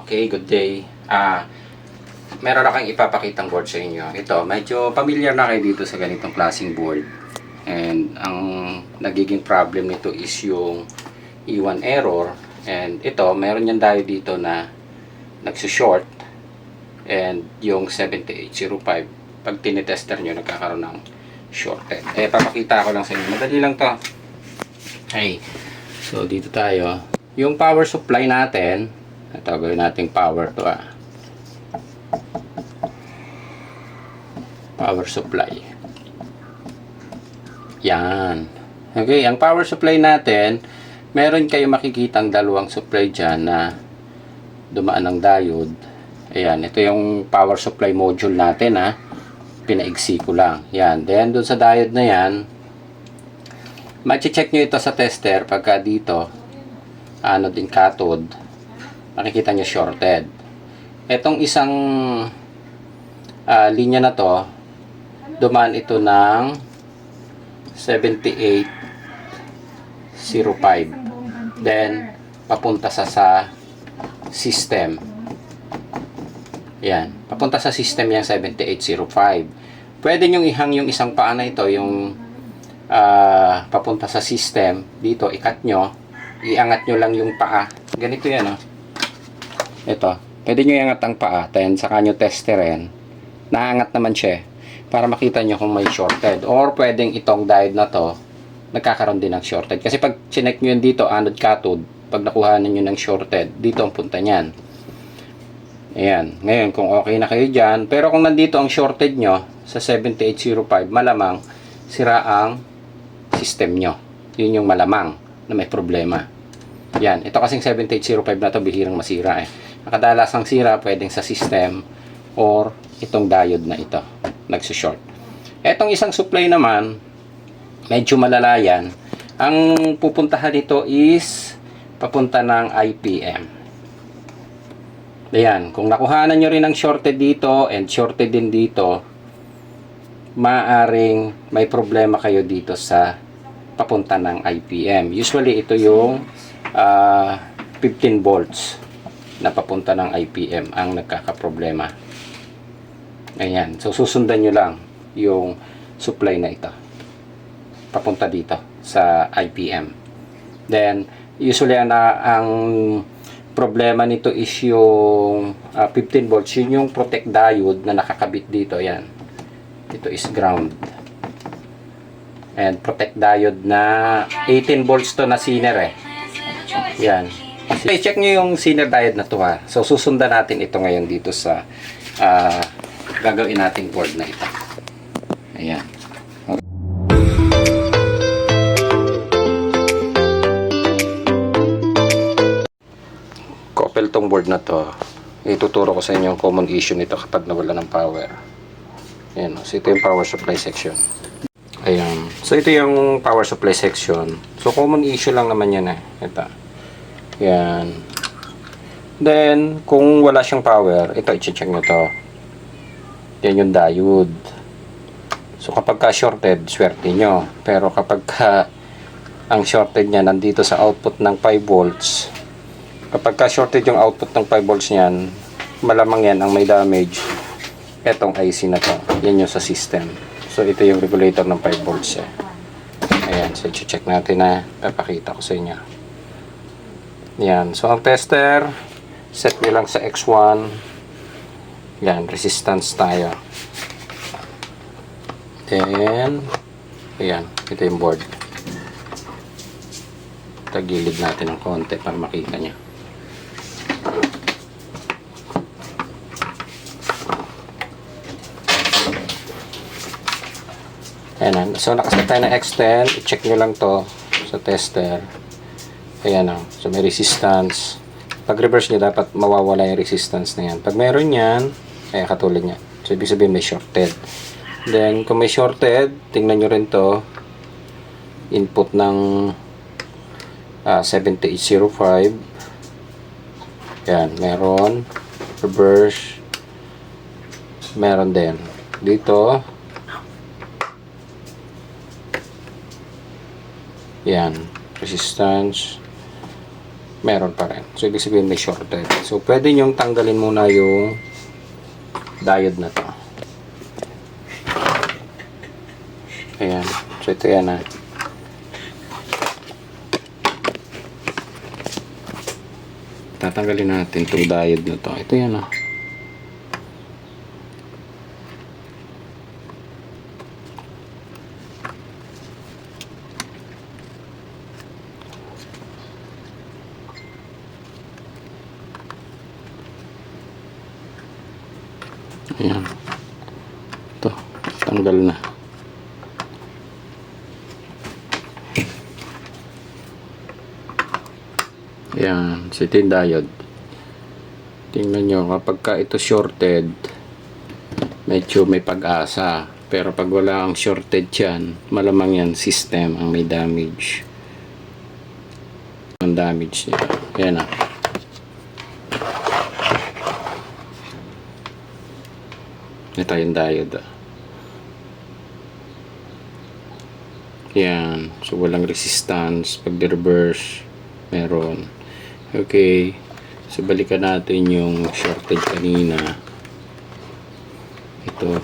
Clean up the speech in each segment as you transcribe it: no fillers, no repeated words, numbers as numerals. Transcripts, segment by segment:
Okay, good day. Meron akong ipapakitang board sa inyo. Ito, medyo familiar na kayo dito sa ganitong klaseng board. And ang nagiging problem nito is yung E1 error. And ito, meron yan tayo dito na nagsushort. And yung 7805, pag tinetester nyo, nagkakaroon ng shorted. Papakita ko lang sa inyo. Madali lang to. Okay. So, dito tayo. Yung power supply natin, ito, gawin nating power to power supply. Yan. Okay, ang power supply natin, meron kayo makikitang dalawang supply dyan na dumaan ng diode. Ayan, ito yung power supply module natin pinaigsi ko lang. Yan, then dun sa diode na yan, ma-check nyo ito sa tester pagka dito, anode and cathode, makikita nyo shorted. Etong isang linya na to, dumaan ito ng 7805. Then, papunta sa system. Yan. Papunta sa system yung 7805. Pwede nyo ihang yung isang paa na ito, yung papunta sa system. Dito, ikat nyo. Iangat nyo lang yung paa. Ganito yan, Ito. Pwede nyo iangat ang paa. Then, saka nyo testerin. Naangat naman siya. Para makita nyo kung may shorted. Or, pwedeng itong diode na to, nagkakaroon din ng shorted. Kasi pag chinek nyo yun dito, anode cathode, pag nakuha nyo ng shorted, dito ang punta nyan. Ayan. Ngayon, kung okay na kayo dyan, pero kung nandito ang shorted nyo, sa 7805, malamang sira ang system nyo. Yun yung malamang na may problema. Yan. Ito kasing 7805 na to bihirang masira Nakadalas ang sira, pwedeng sa system or itong diode na ito. Nagsushort. Etong isang supply naman, medyo malala yan. Ang pupuntahan nito is papunta ng IPM. Ayan. Kung nakuhanan nyo rin ang shorted dito and shorted din dito, maaring may problema kayo dito sa papunta ng IPM. Usually, ito yung 15 volts na papunta ng IPM ang nagkakaproblema. Ayan. So, susundan nyo lang yung supply na ito. Papunta dito sa IPM. Then, usually, ang problema nito is yung 15 volts. Yun yung protect diode na nakakabit dito. Ayan. Ito is ground. And protect diode na 18 volts to na zener Yan. I-check nyo yung zener diode na to So, susundan natin ito ngayon dito sa gagawin nating board na ito. Ayan. Couple tong board na to. Ituturo ko sa inyo yung common issue nito kapag nawala ng power. Ayan. So, ito yung power supply section. Ayan. So, ito yung power supply section. So, common issue lang naman yan Ito. Ayan. Then, kung wala siyang power, ito, i-check nyo to. Yan yung diode. So, kapag ka-shorted, swerte nyo. Pero kapag ang shorted niya nandito sa output ng 5 volts, kapag ka-shorted yung output ng 5 volts niyan, malamang yan ang may damage. Etong IC na to. Yan yung sa system. So, ito yung regulator ng 5 volts Ayan. So, i-check natin papakita ko sa inyo. Yan. So, ang tester, set nyo lang sa X1. Yan. Resistance tayo. Then, ayan. Ito yung board. Tagilid natin ng konti para makita nyo. Ayan. So, nakaset tayo ng X10. I-check nyo lang to sa tester. Ayan So, may resistance. Pag reverse nyo, dapat mawawala yung resistance na yan. Pag meron yan, ayan, katulad niya. So, ibig sabihin may shorted. Then, kung may shorted, tingnan nyo rin to. Input ng 7805. Ayan, meron. Reverse. Meron din. Dito. Yan. Resistance. meron pa rin. So, ibig sabihin may shorted. So, pwede nyong tanggalin muna yung diode na to. Ayan. So, ito yan na. Tatanggalin natin itong diode na to. Ito yan na. Ayan. Ito. Tanggal na. Ayan. So, ito yung diode. Tingnan nyo. Kapag ka ito shorted, medyo may pag-asa. Pero pag wala ang shorted yan, malamang yan system ang may damage. Ang damage nito. Ayan na. Ito yung diode. Yan. So, walang resistance. Pag reverse, meron. Okay. So, balikan natin yung shorted kanina. Ito.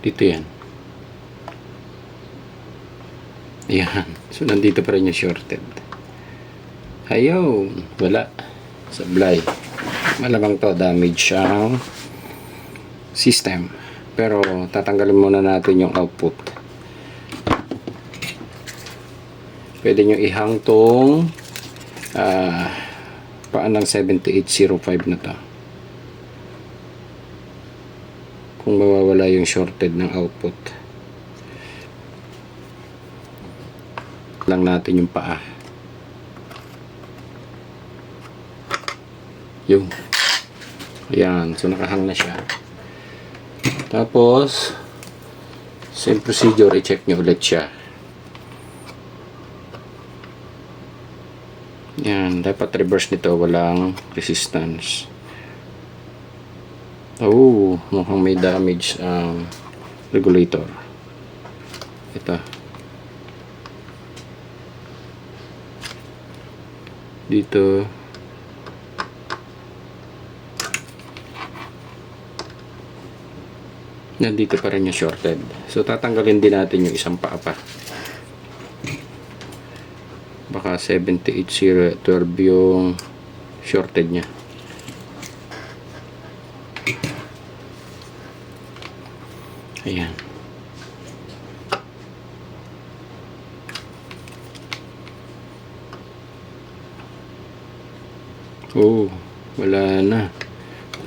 Dito yan. Yan. So, nandito pa rin yung shorted. Ayaw, wala. Sablay. Malamang to, damage ang system. Pero, tatanggalin muna natin yung output. Pwede nyo ihang tong paan ng 7805 na to. Kung mawawala yung shorted ng output. Lang natin yung paa. Yung ayan, so nakahang na siya. Tapos same procedure, i-check nyo ulit siya. Yan, dapat reverse nito, walang resistance. Oh, mukhang may damage ang regulator. Ito dito. Nandito pa rin yung shorted. So, tatanggalin din natin yung isang paa pa. Baka 78012 yung shorted nya. Ayan. Oh, wala na.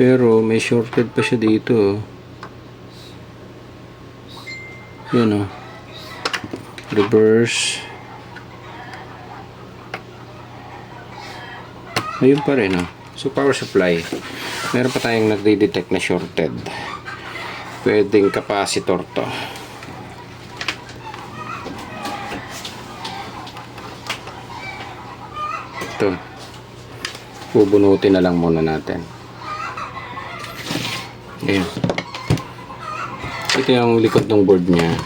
Pero, may shorted pa siya dito. Yun o. Reverse. Ayun pa rin o. So, power supply. Meron pa tayong nagde-detect na shorted. Pwedeng capacitor to. Ito. Bubunutin na lang muna natin. Ayan. Ito yung likod ng board niya.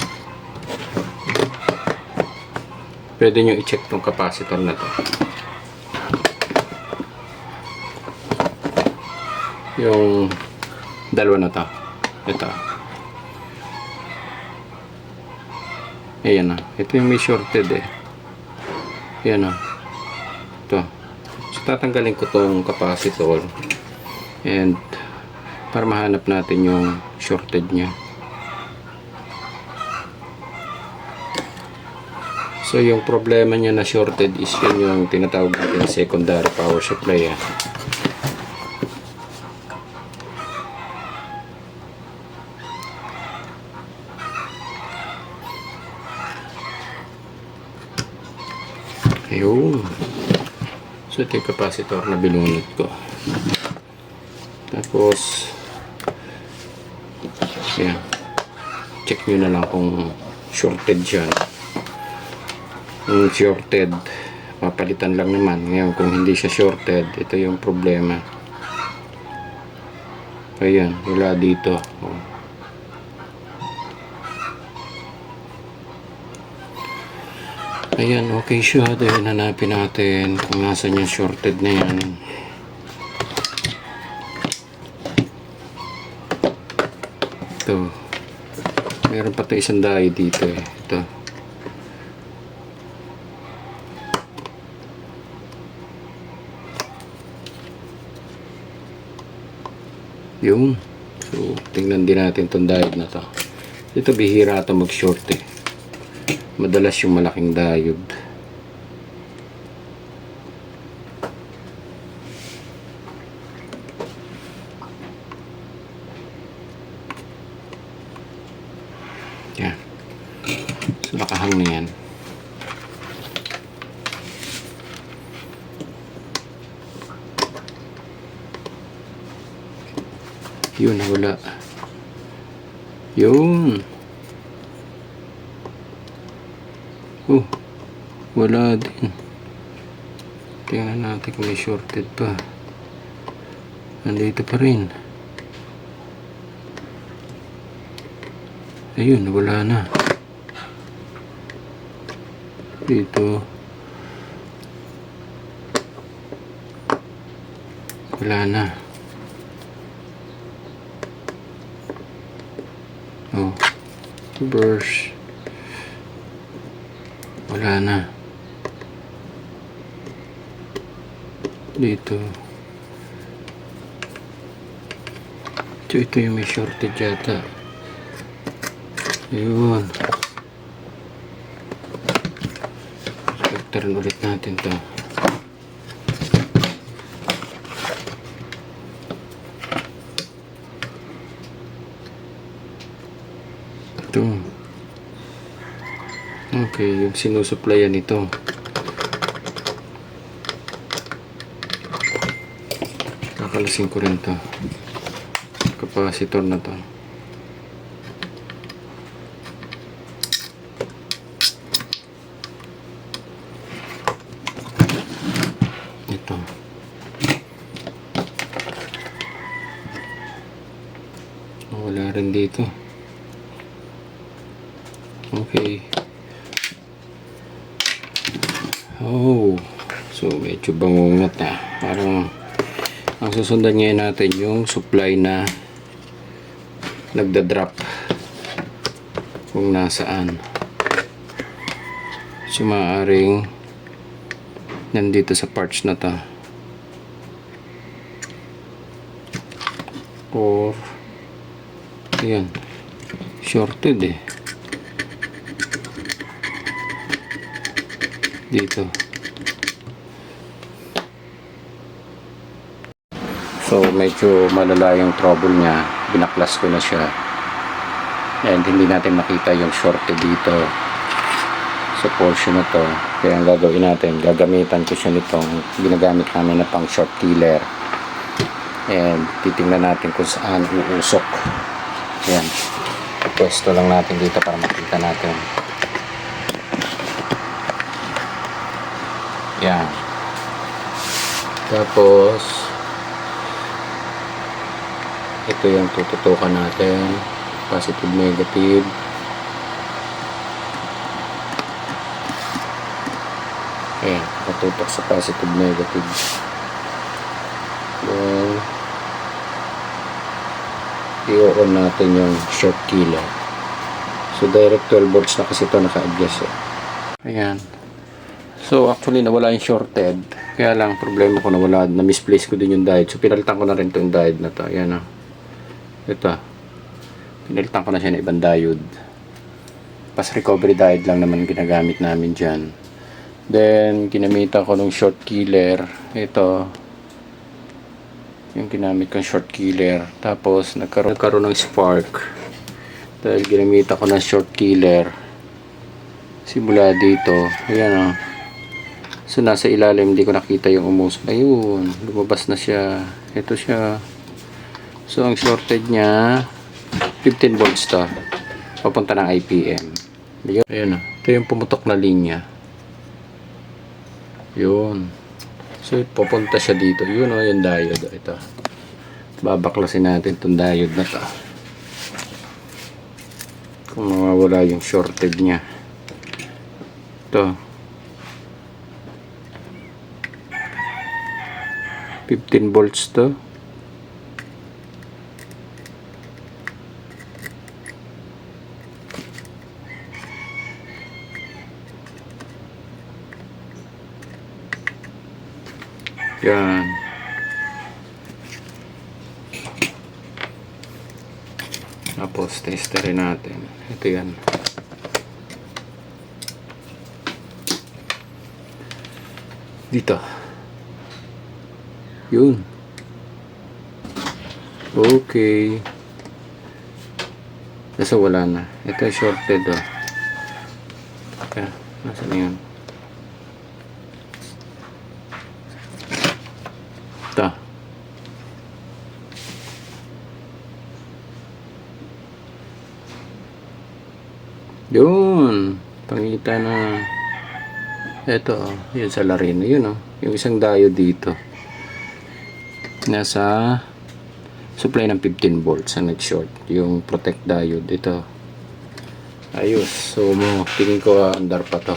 Pwede nyo i-check tong capacitor na to. Yung dalawa na to. Ito. Ayan na. Ito yung may shorted eh. Ayan na. Ito. So, tatanggalin ko tong capacitor. And para mahanap natin yung shorted nya. So, yung problema niya na shorted is yun yung tinatawag natin secondary power supply. Ayun. So, ito yung capacitor na binunod ko. Tapos, yan. Check nyo na lang kung shorted dyan. Kung shorted, papalitan lang naman. Ngayon, kung hindi siya shorted, ito yung problema. Ayan, wala dito. Oh. Ayan, okay siya. Dahil hanapin natin kung nasan yung shorted na yan. Ito. Meron pa ito isang dahil dito eh. Ito. Yung. So, tingnan din natin itong diode na to. Ito bihira ito mag-short eh. Madalas yung malaking diode. Yan. So, nakahang na yan. Yun, wala. Yun. Oh, wala din. Tingnan natin kung may shorted pa. Nandito pa rin. Ayun, wala na. Dito. Wala na. Oh. Reverse. Wala na. Dito. Ito yung may shortage yata. Ayun. Turn ulit natin to. Ito. Okay, yung sinusuplayan nito. Kakalasin ko rin to. Capacitor na to. Ito. Wala rin dito. Okay. Oh, so medyo bangungot na. Parang ang susundan ngayon natin yung supply na nagda-drop kung nasaan. So maaaring nandito sa parts na to, or ayan, shorted eh dito. So medyo malala yung trouble niya. Binaklas ko na siya and hindi natin makita yung shorted dito sa portion na to. Kaya ang gagawin natin, gagamitan ko siya nitong ginagamit namin na pang short killer, and titingnan natin kung saan uusok. Ayan, pwesto lang natin dito para makita natin. Yan. Tapos ito yung tututukan natin, positive, negative. Ayan, natutok sa positive, negative. Then i-on natin yung short killer. So direct 12 volts na kasi ito naka-adjust eh. Ayan. So actually nawala yung shorted. Kaya lang problema ko nawala, na misplace ko din yung diode. So pinalitan ko na rin ito yung diode na to. Ayan o. Ito. Pinalitan ko na siya ng ibang diode. Pas recovery diode lang naman ginagamit namin dyan. Then ginamitan ko ng short killer. Ito. Yung ginamit kong short killer. Tapos nagkaroon ng spark. Dahil ginamitan ko ng short killer. Simula dito. Ayan o. So nasa ilalim, hindi ko nakita yung umusok. Ayun, lumabas na siya. Ito siya. So ang shorted niya 15 volts to. Papunta ng IPM. Ayun o. Ito yung pumutok na linya. Yun. So pupunta siya dito. Yun o, yung diode. Ito. Babaklasin natin itong diode na to. Kung mawawala yung shorted niya. Ito. 15 volts to. Yan. Tapos testerin natin. Ito yan. Dito. Yun. Okay. Kasi wala na. Ito shorted oh. Kaya, nasaan yun? Ito. Yun. Pangita na. Ito oh. Yun sa larino. Yun oh. Yung isang diode dito. Nasa supply ng 15 volts ang nag-short. Yung protect diode. Ito. Ayos. So, tingin ko andar pa to.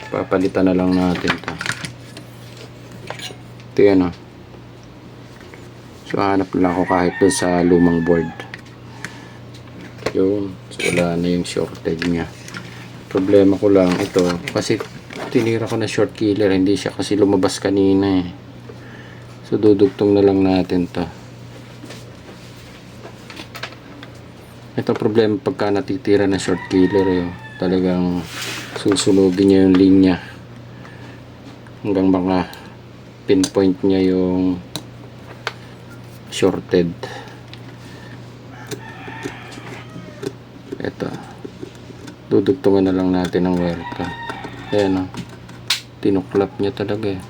Papalitan na lang natin to. Ito yan oh. So, hanap lang ako kahit doon sa lumang board. Yun. So, wala na yung shorted niya. Problema ko lang ito. Kasi tinira ko na short killer. Hindi siya kasi lumabas kanina eh. So, dudugtong na lang natin to. Ito problema pagka natitira na short killer eh. Talagang susunugin niya yung linya. Hanggang mga pinpoint niya yung shorted. Ito. Dudugtungan na lang natin ang wire ka. Ayan o. Tinuklap niya talaga eh.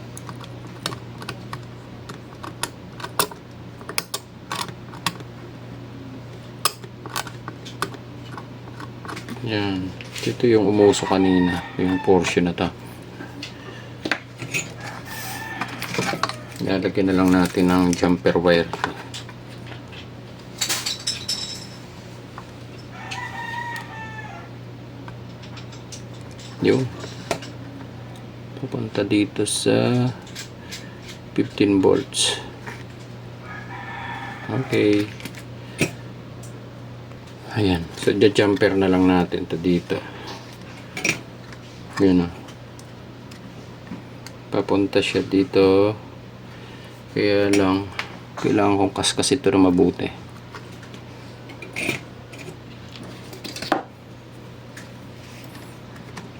Yan. Ito yung umuso kanina. Yung portion na to. Ilalagyan na lang natin ng jumper wire. Yun. Pupunta dito sa 15 volts. Okay. Ayan. So, jumper na lang natin to dito. Yun o. Papunta siya dito. Kaya lang, kailangan kong kaskas ito na mabuti.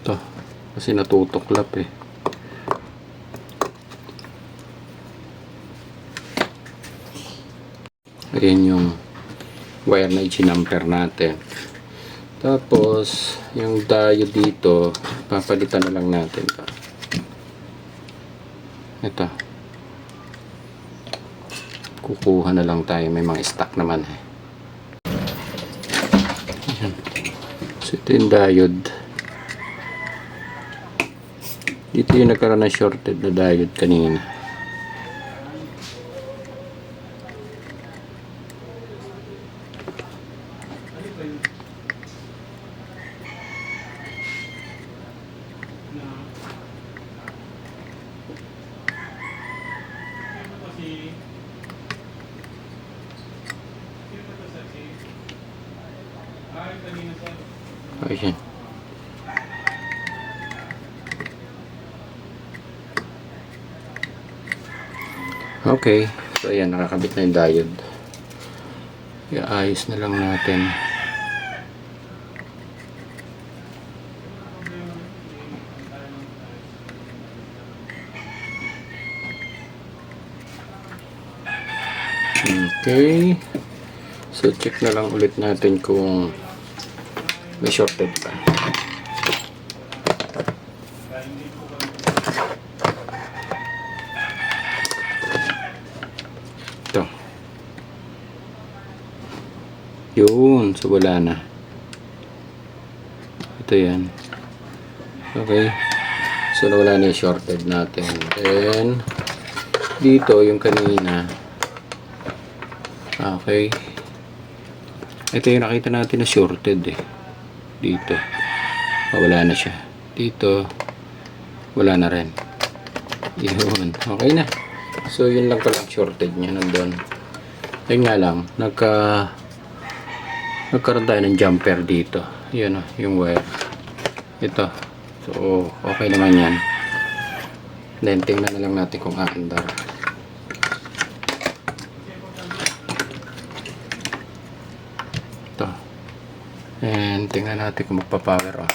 Ito. Kasi natutuklap eh. Ayan yung wire na i-number natin. Tapos yung diode dito papalitan na lang natin ito. Kukuha na lang tayo, may mga stock naman eh. Ayan. So ito yung diode dito, yung nagkaroon ng shorted na diode kanina. Ayan. Okay. So ayan, nakakabit na yung diode. Iayos na lang natin. Okay. So check na lang ulit natin kung may shorted pa. Ito. Yun. So wala na. Ito yan. Okay. So wala na yung shorted natin. Then dito yung kanina. Okay. Ito yung nakita natin na shorted eh. Dito. Wala na siya. Dito. Wala na rin. Yun. Okay na. So, yun lang pala ang shorted niya nandun. Ayun nga lang. Nagkaroon tayo ng jumper dito. Yun o. Yung wire. Ito. So, okay naman yan. Then, tingnan na lang natin kung aandar. Ito. And, tingnan natin kung magpa-power o.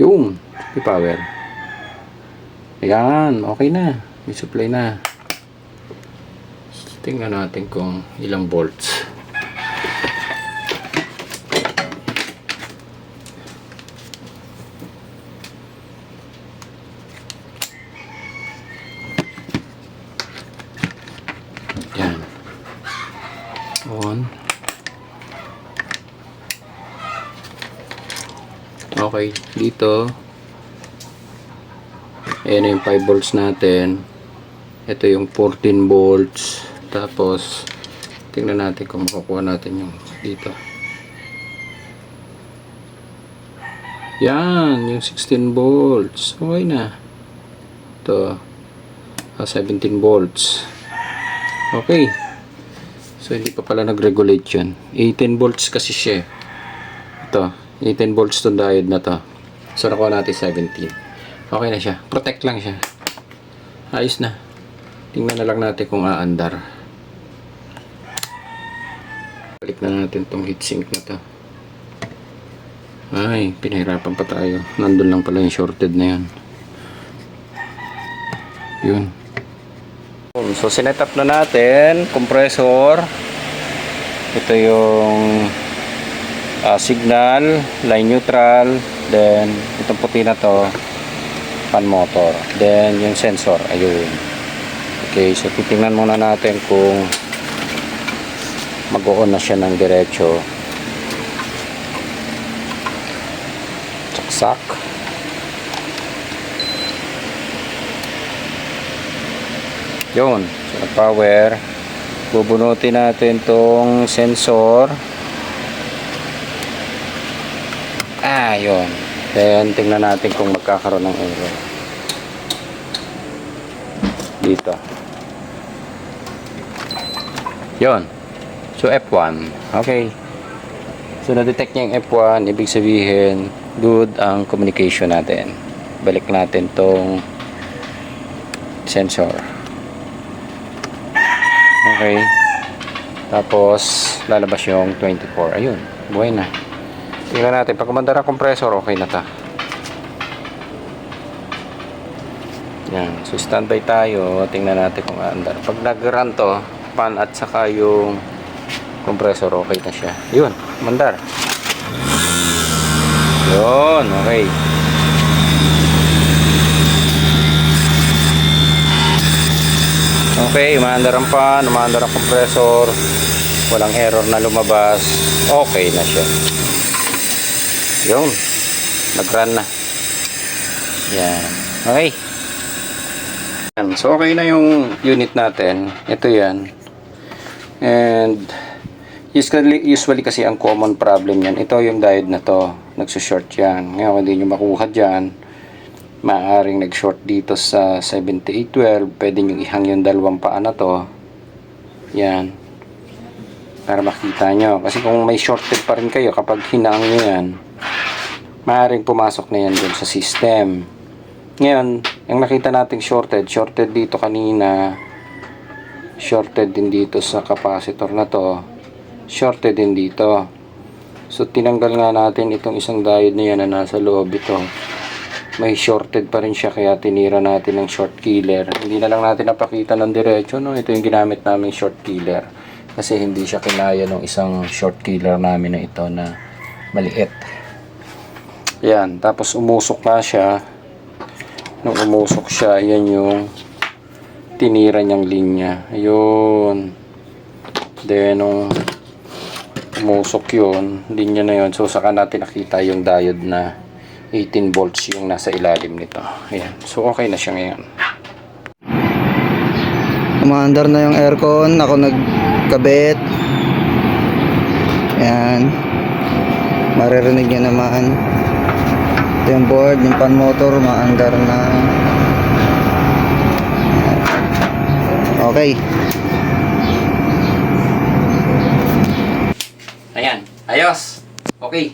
Yung. May power. Ayan, okay na. May supply na. So, tingnan natin kung ilang volts. Ayan. On. Okay, dito. Ayan yung 5 volts natin. Ito yung 14 volts. Tapos, tingnan natin kung makukuha natin yung dito. Yan, yung 16 volts. Okay na. Ito, 17 volts. Okay. So, hindi pa pala nag-regulate yun. 18 volts kasi siya. Ito, 18 volts itong diode na to. So, nakuha natin 17. Okay na siya. Protect lang siya. Ayos na. Tingnan na lang natin kung aandar. Balik na natin tong heatsink na to. Ay, pinahirapan pa tayo. Nandun lang pala yung shorted na yun. Yun. So, sinet up na natin. Compressor. Ito yung signal, line neutral. Then, itong puti na to, fan motor. Then, yung sensor. Ayun. Okay, so titingnan muna natin kung mag-on na siya ng diretso. Saksak. Yun. So, nag-power. Bubunutin natin tong sensor. Yun. Then, tingnan natin kung magkakaroon ng error. Dito. Yun. So, F1. Okay. So, na-detect niya yung F1. Ibig sabihin, good ang communication natin. Balik natin tong sensor. Okay. Tapos, lalabas yung 24. Ayun. Buhay na. Tingnan natin. Pag kumandar ang compressor, okay na ta. Yan. So, standby tayo. Tingnan natin kung aandar. Pag nag-run to, fan at saka yung compressor, okay na siya. Yun. Kumandar. Yun. Okay. Okay. Umaandar ang fan. Umaandar ang compressor. Walang error na lumabas. Okay na siya. Yun. Nag-run na. Yan. Okay. Yan. So, okay na yung unit natin. Ito yan. And, usually kasi ang common problem yan. Ito yung diode na to. Nagsushort yan. Ngayon, hindi nyo makuha dyan. Maaaring nag-short dito sa 7812. Pwede nyo ihang yung dalawang paa na to. Yan. Para makita nyo. Kasi kung may shorted pa rin kayo, kapag hinang nyo yan, maaaring pumasok na yan dun sa system. Ngayon, yung nakita nating shorted dito kanina, shorted din dito sa capacitor na to, shorted din dito. So, tinanggal nga natin itong isang diode na yan na nasa loob ito. May shorted pa rin siya, kaya tinira natin ng short killer. Hindi na lang natin napakita ng diretso, no? Ito yung ginamit naming short killer. Kasi hindi siya kinaya ng isang short killer namin na ito na maliit. Yan, tapos umusok na siya. Nung umusok siya, yan yung tinira niyang linya. Ayun. Then, nung umusok yun, linya na yun. So, saka natin nakita yung diode na 18 volts yung nasa ilalim nito. Ayan. So, okay na siya ngayon. Umaandar na yung aircon. Ako nagkabit. Ayan. Maririnig nyo naman. Ito yung board, yung fan motor, maandar na. Okay. Ayan, ayos. Okay.